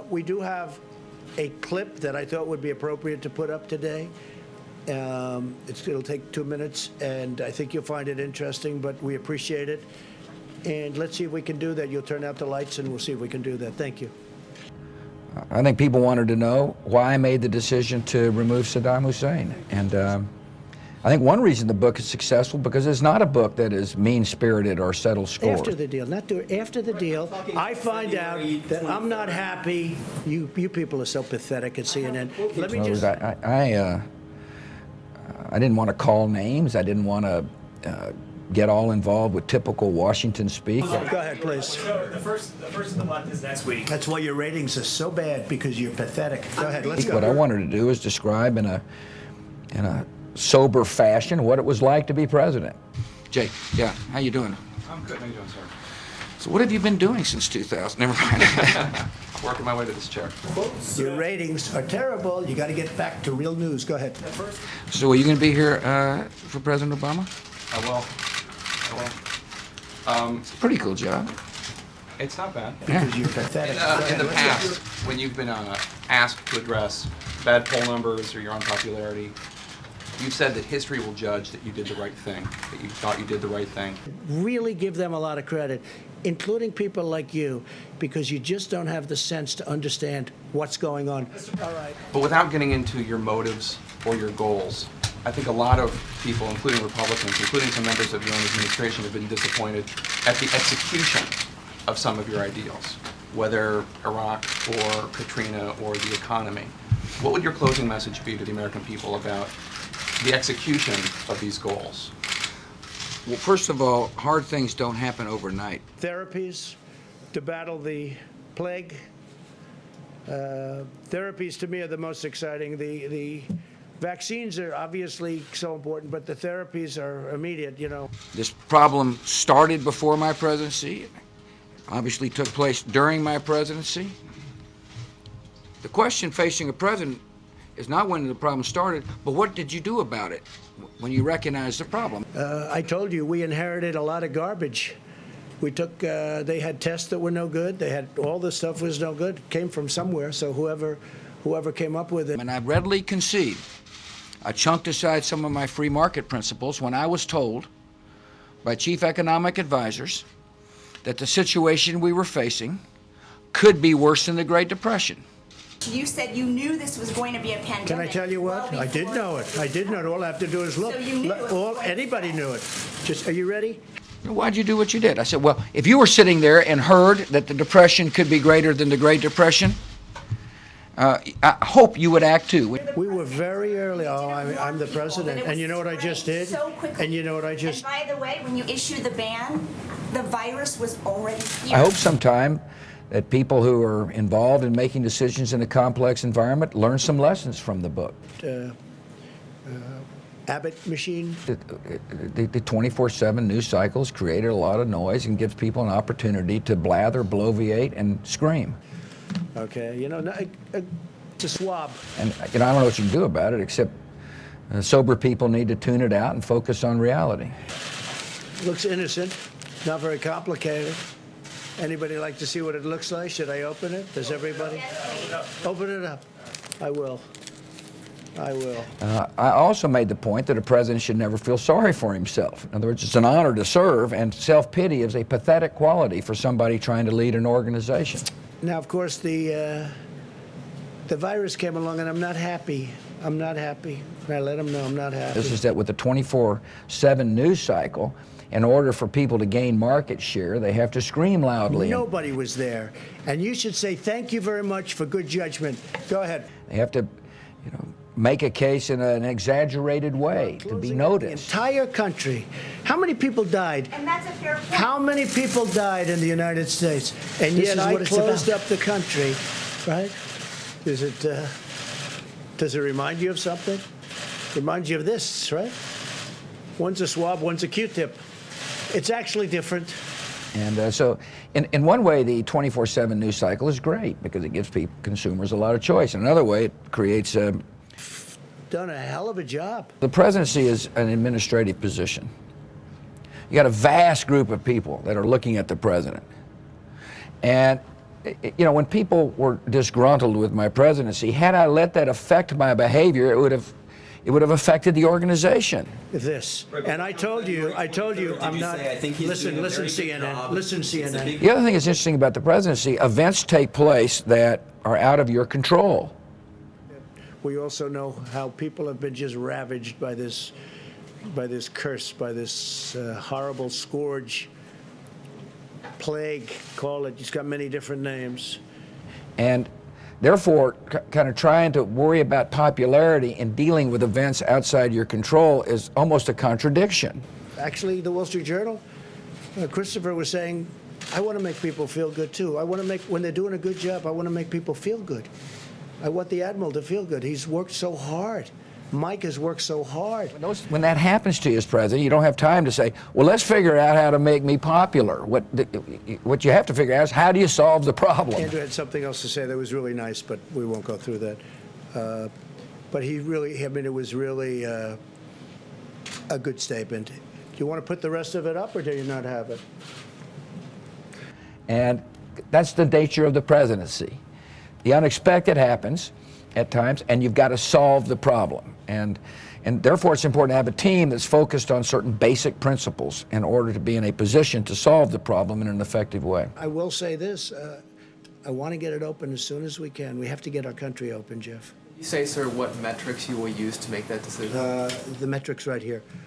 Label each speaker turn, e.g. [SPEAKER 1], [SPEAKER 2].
[SPEAKER 1] We do have a clip that I thought would be appropriate to put up today. It'll take 2 minutes, and I think you'll find it interesting, but we appreciate it. And let's see if we can do that. You'll turn out the lights, and we'll see if we can do that. Thank you.
[SPEAKER 2] I think people wanted to know why I made the decision to remove Saddam Hussein. And I think one reason the book is successful because it's not a book that is mean-spirited or settles scores.
[SPEAKER 1] After the deal, after the deal, I find out that I'm not happy. You people are so pathetic at CNN. Let me just...
[SPEAKER 2] I didn't want to call names. I didn't want to get all involved with typical Washington speak.
[SPEAKER 1] Go ahead, please.
[SPEAKER 3] So the first of the month is next week.
[SPEAKER 1] That's why your ratings are so bad, because you're pathetic. Go ahead, let's go.
[SPEAKER 2] What I wanted to do is describe in a sober fashion what it was like to be president. Jake, yeah, how you doing?
[SPEAKER 4] I'm good. How you doing, sir?
[SPEAKER 2] So what have you been doing since 2000? Never mind.
[SPEAKER 4] Working my way to this chair.
[SPEAKER 1] Your ratings are terrible. You got to get back to real news. Go ahead.
[SPEAKER 2] So are you going to be here for President Obama?
[SPEAKER 4] I will.
[SPEAKER 2] It's a pretty cool job.
[SPEAKER 4] It's not bad.
[SPEAKER 1] Because you're pathetic.
[SPEAKER 4] In the past, when you've been asked to address bad poll numbers or your unpopularity, you've said that history will judge that you did the right thing, that you thought you did the right thing.
[SPEAKER 1] Really give them a lot of credit, including people like you, because you just don't have the sense to understand what's going on. All right.
[SPEAKER 4] But without getting into your motives or your goals, I think a lot of people, including Republicans, including some members of your own administration, have been disappointed at the execution of some of your ideals, whether Iraq or Katrina or the economy. What would your closing message be to the American people about the execution of these goals?
[SPEAKER 2] Well, first of all, hard things don't happen overnight.
[SPEAKER 1] Therapies to battle the plague. Therapies to me are the most exciting. The vaccines are obviously so important, but the therapies are immediate, you know.
[SPEAKER 2] This problem started before my presidency, obviously took place during my presidency. The question facing a president is not when the problem started, but what did you do about it when you recognized the problem?
[SPEAKER 1] I told you we inherited a lot of garbage. We took, they had tests that were no good. They had, all the stuff was no good. It came from somewhere, so whoever came up with it.
[SPEAKER 2] And I readily concede, I chunked aside some of my free market principles when I was told by chief economic advisors that the situation we were facing could be worse than the Great Depression.
[SPEAKER 5] You said you knew this was going to be a pandemic.
[SPEAKER 1] Can I tell you what? I did know it. I did know it. All I have to do is look.
[SPEAKER 5] So you knew it.
[SPEAKER 1] Anybody knew it. Just, are you ready?
[SPEAKER 2] Why'd you do what you did? I said, well, if you were sitting there and heard that the Depression could be greater than the Great Depression, I hope you would act too.
[SPEAKER 1] We were very early. Oh, I'm the president. And you know what I just did?
[SPEAKER 5] So quickly.
[SPEAKER 1] And you know what I just...
[SPEAKER 5] And by the way, when you issued the ban, the virus was already here.
[SPEAKER 2] I hope sometime that people who are involved in making decisions in a complex environment learn some lessons from the book.
[SPEAKER 1] Abbott machine.
[SPEAKER 2] The 24/7 news cycles created a lot of noise and gives people an opportunity to blather, bloviate, and scream.
[SPEAKER 1] Okay, you know, it's a swab.
[SPEAKER 2] And I don't know what you can do about it, except sober people need to tune it out and focus on reality.
[SPEAKER 1] Looks innocent, not very complicated. Anybody like to see what it looks like? Should I open it? Does everybody? Open it up. I will. I will.
[SPEAKER 2] I also made the point that a president should never feel sorry for himself. In other words, it's an honor to serve, and self-pity is a pathetic quality for somebody trying to lead an organization.
[SPEAKER 1] Now, of course, the virus came along, and I'm not happy. I'm not happy. I let them know I'm not happy.
[SPEAKER 2] This is that with the 24/7 news cycle, in order for people to gain market share, they have to scream loudly.
[SPEAKER 1] Nobody was there. And you should say, thank you very much for good judgment. Go ahead.
[SPEAKER 2] They have to, make a case in an exaggerated way to be noticed.
[SPEAKER 1] The entire country. How many people died?
[SPEAKER 5] And that's a fair point.
[SPEAKER 1] How many people died in the United States? And yet I closed up the country, right? Does it remind you of something? Reminds you of this, right? One's a swab, one's a Q-tip. It's actually different.
[SPEAKER 2] And so in one way, the 24/7 news cycle is great because it gives consumers a lot of choice. In another way, it creates
[SPEAKER 1] Done a hell of a job.
[SPEAKER 2] The presidency is an administrative position. You got a vast group of people that are looking at the president. And you know, when people were disgruntled with my presidency, had I let that affect my behavior, it would have affected the organization.
[SPEAKER 1] This. And I told you, I'm not, listen, CNN, listen, CNN.
[SPEAKER 2] The other thing that's interesting about the presidency, events take place that are out of your control.
[SPEAKER 1] We also know how people have been just ravaged by this curse, by this horrible scourge, plague, call it. It's got many different names.
[SPEAKER 2] And therefore, kind of trying to worry about popularity and dealing with events outside your control is almost a contradiction.
[SPEAKER 1] Actually, the Wall Street Journal, Christopher was saying, I want to make people feel good too. I want to make, when they're doing a good job, I want to make people feel good. I want the Admiral to feel good. He's worked so hard. Mike has worked so hard.
[SPEAKER 2] When that happens to you as president, you don't have time to say, well, let's figure out how to make me popular. What you have to figure out is, how do you solve the problem?
[SPEAKER 1] Andrew had something else to say that was really nice, but we won't go through that. But he really, I mean, it was really a good statement. Do you want to put the rest of it up, or do you not have it?
[SPEAKER 2] And that's the nature of the presidency. The unexpected happens at times, and you've got to solve the problem. And therefore, it's important to have a team that's focused on certain basic principles in order to be in a position to solve the problem in an effective way.
[SPEAKER 1] I will say this. I want to get it open as soon as we can. We have to get our country open, Jeff.
[SPEAKER 6] You say, sir, what metrics you will use to make that decision?
[SPEAKER 1] The metrics right here.